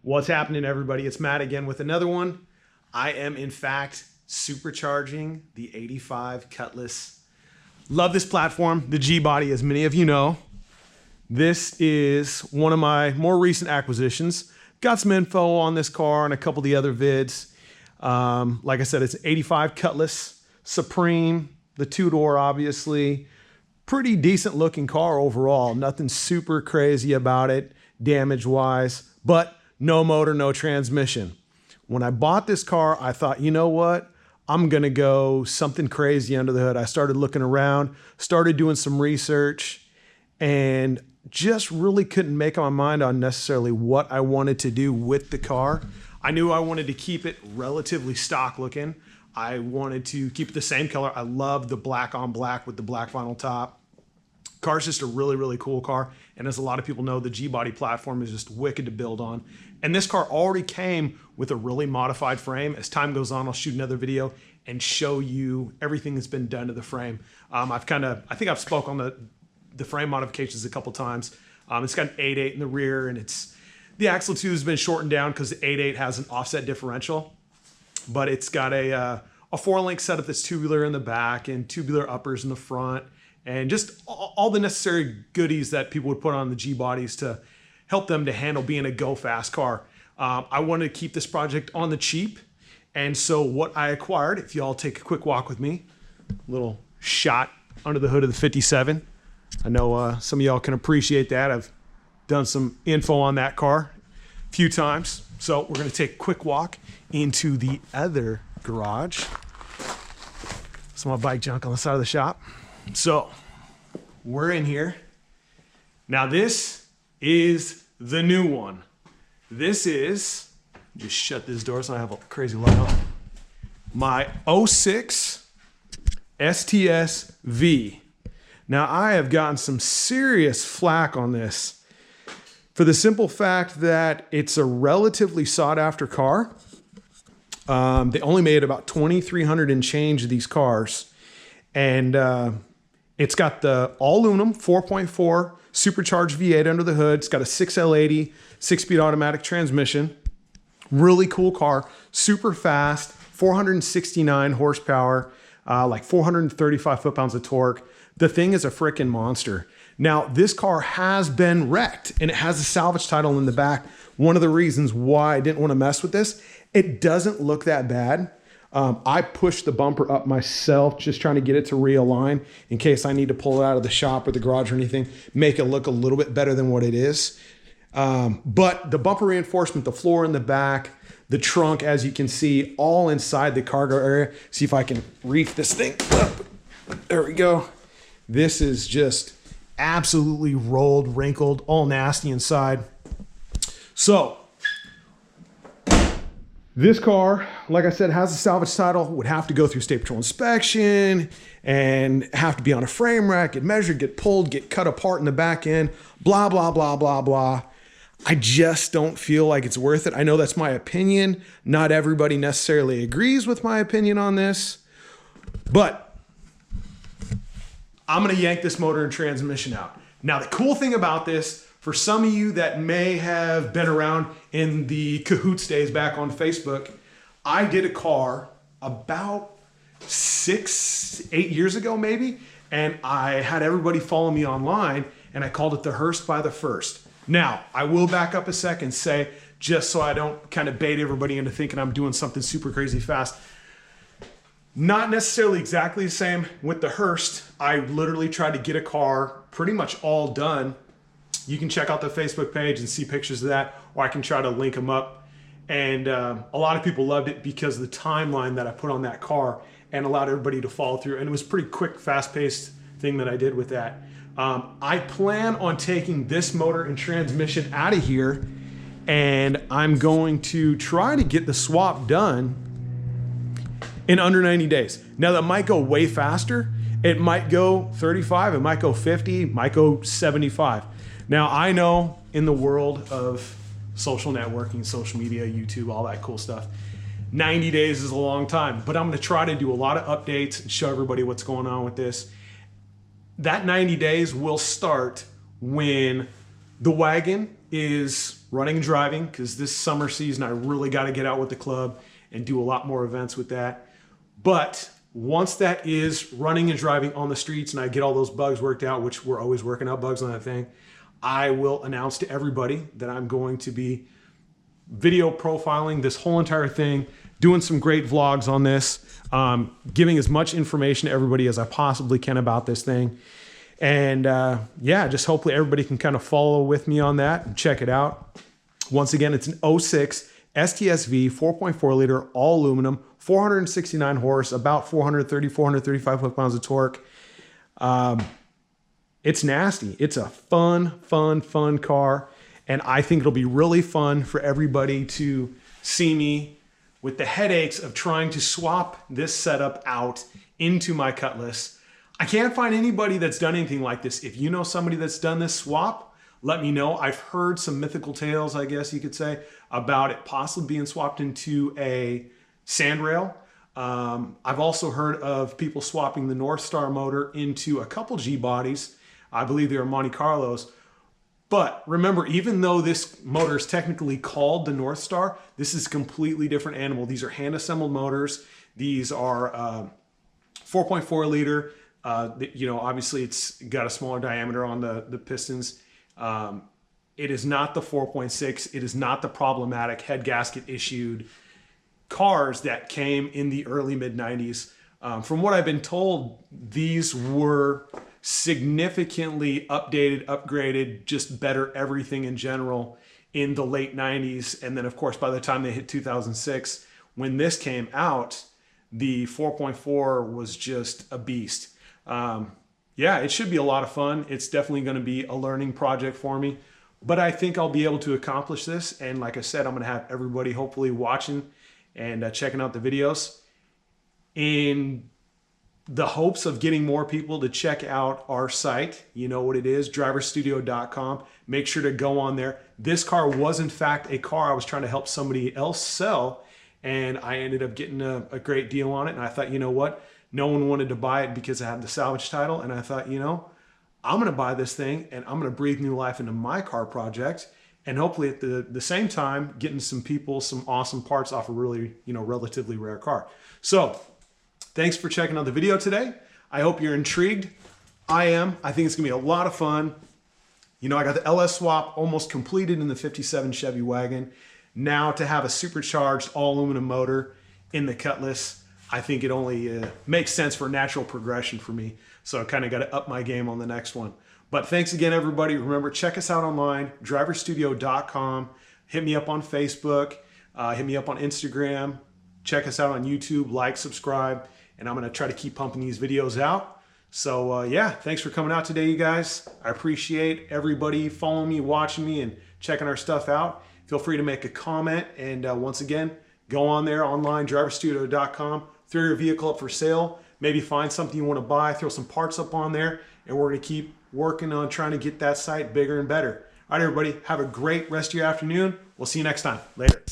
What's happening, everybody? It's Matt again with another one. I am, in fact, supercharging the 85 Cutlass. Love this platform, the G-Body, as many of you know. This is one of my more recent acquisitions. Got some info on this car and a couple of the other vids. Like I said, it's an 85 Cutlass Supreme, the two-door, obviously. Pretty decent looking car overall. Nothing super crazy about it, damage-wise, but no motor, no transmission. When I bought this car, I thought, you know what? I'm gonna go something crazy under the hood. I started looking around, started doing some research, and just really couldn't make up my mind on necessarily what I wanted to do with the car. I knew I wanted to keep it relatively stock looking. I wanted to keep it the same color. I love the black on black with the black vinyl top. Car's just a really, really cool car. And as a lot of people know, the G-Body platform is just wicked to build on. And this car already came with a really modified frame. As time goes on, I'll shoot another video and show you everything that's been done to the frame. I think I've spoke on the frame modifications a couple times. It's got an 8.8 in the rear, and the axle too has been shortened down because the 8.8 has an offset differential. But it's got a 4-link setup that's tubular in the back and tubular uppers in the front. And just all the necessary goodies that people would put on the G-Bodies to help them to handle being a go-fast car. I wanted to keep this project on the cheap. And so what I acquired, if y'all take a quick walk with me, little shot under the hood of the 57. I know some of y'all can appreciate that. I've done some info on that car a few times. So we're gonna take a quick walk into the other garage. Some of my bike junk on the side of the shop. So we're in here. Now this is the new one. This is, just shut this door so I have a crazy light on. My 06 STS-V. Now I have gotten some serious flack on this for the simple fact that it's a relatively sought after car. They only made about 2,300 and change of these cars. And it's got the all aluminum 4.4 supercharged V8 under the hood. It's got a 6L80 6-speed automatic transmission. Really cool car, super fast, 469 horsepower, like 435 foot-pounds of torque. The thing is a freaking monster. Now, this car has been wrecked and it has a salvage title in the back. One of the reasons why I didn't want to mess with this, it doesn't look that bad. I pushed the bumper up myself, just trying to get it to realign in case I need to pull it out of the shop or the garage or anything, make it look a little bit better than what it is. But the bumper reinforcement, the floor in the back, the trunk, as you can see, all inside the cargo area. See if I can reef this thing up. There we go. This is just absolutely rolled, wrinkled, all nasty inside. So this car, like I said, has a salvage title, would have to go through State Patrol inspection and have to be on a frame rack, get measured, get pulled, get cut apart in the back end, blah, blah, blah, blah, blah. I just don't feel like it's worth it. I know that's my opinion. Not everybody necessarily agrees with my opinion on this, but I'm gonna yank this motor and transmission out. Now, the cool thing about this, for some of you that may have been around in the Cahoots days back on Facebook, I did a car about 6-8 years ago maybe, and I had everybody follow me online, and I called it the Hearst by the First. Now, I will back up a second and say, just so I don't kind of bait everybody into thinking I'm doing something super crazy fast, not necessarily exactly the same with the Hearst. I literally tried to get a car pretty much all done. You can check out the Facebook page and see pictures of that, or I can try to link them up. And a lot of people loved it because of the timeline that I put on that car and allowed everybody to follow through. And it was a pretty quick, fast-paced thing that I did with that. I plan on taking this motor and transmission out of here, and I'm going to try to get the swap done in under 90 days. Now, that might go way faster. It might go 35, it might go 50, it might go 75. Now, I know in the world of social networking, social media, YouTube, all that cool stuff, 90 days is a long time, but I'm gonna try to do a lot of updates and show everybody what's going on with this. That 90 days will start when the wagon is running and driving, because this summer season I really got to get out with the club and do a lot more events with that. But once that is running and driving on the streets and I get all those bugs worked out, which we're always working out bugs on that thing, I will announce to everybody that I'm going to be video profiling this whole entire thing, doing some great vlogs on this, giving as much information to everybody as I possibly can about this thing. And yeah, just hopefully everybody can kind of follow with me on that and check it out. Once again, it's an 06 STS-V 4.4 liter all aluminum, 469 horse, about 430, 435 foot-pounds of torque. It's nasty. It's a fun car. And I think it'll be really fun for everybody to see me with the headaches of trying to swap this setup out into my Cutlass. I can't find anybody that's done anything like this. If you know somebody that's done this swap, let me know. I've heard some mythical tales, I guess you could say, about it possibly being swapped into a sandrail. I've also heard of people swapping the North Star motor into a couple G bodies. I believe they were Monte Carlos. But remember, even though this motor is technically called the North Star, this is a completely different animal. These are hand-assembled motors. These are 4.4 liter. You know, obviously it's got a smaller diameter on the pistons. It is not the 4.6. It is not the problematic head gasket issued cars that came in the early mid-90s. From what I've been told, these were significantly updated, upgraded, just better everything in general in the late 90s. And then of course, by the time they hit 2006, when this came out, the 4.4 was just a beast. Yeah, it should be a lot of fun. It's definitely going to be a learning project for me, but I think I'll be able to accomplish this. And like I said, I'm going to have everybody hopefully watching and checking out the videos in the hopes of getting more people to check out our site. You know what it is, driverstudio.com. Make sure to go on there. This car was in fact a car I was trying to help somebody else sell, and I ended up getting a great deal on it. And I thought, you know what? No one wanted to buy it because I had the salvage title. And I thought, you know, I'm going to buy this thing and I'm going to breathe new life into my car project. And hopefully at the same time, getting some people some awesome parts off a really, you know, relatively rare car. So thanks for checking out the video today. I hope you're intrigued. I am. I think it's going to be a lot of fun. You know, I got the LS swap almost completed in the 57 Chevy wagon. Now to have a supercharged all aluminum motor in the Cutlass, I think it only makes sense for natural progression for me. So I kind of got to up my game on the next one. But thanks again, everybody. Remember, check us out online, driverstudio.com. Hit me up on Facebook. Hit me up on Instagram. Check us out on YouTube. Like, subscribe. And I'm going to try to keep pumping these videos out. So yeah, thanks for coming out today, you guys. I appreciate everybody following me, watching me, and checking our stuff out. Feel free to make a comment. And once again, go on there online, driverstudio.com. Throw your vehicle up for sale. Maybe find something you want to buy. Throw some parts up on there. And we're going to keep working on trying to get that site bigger and better. All right, everybody. Have a great rest of your afternoon. We'll see you next time. Later.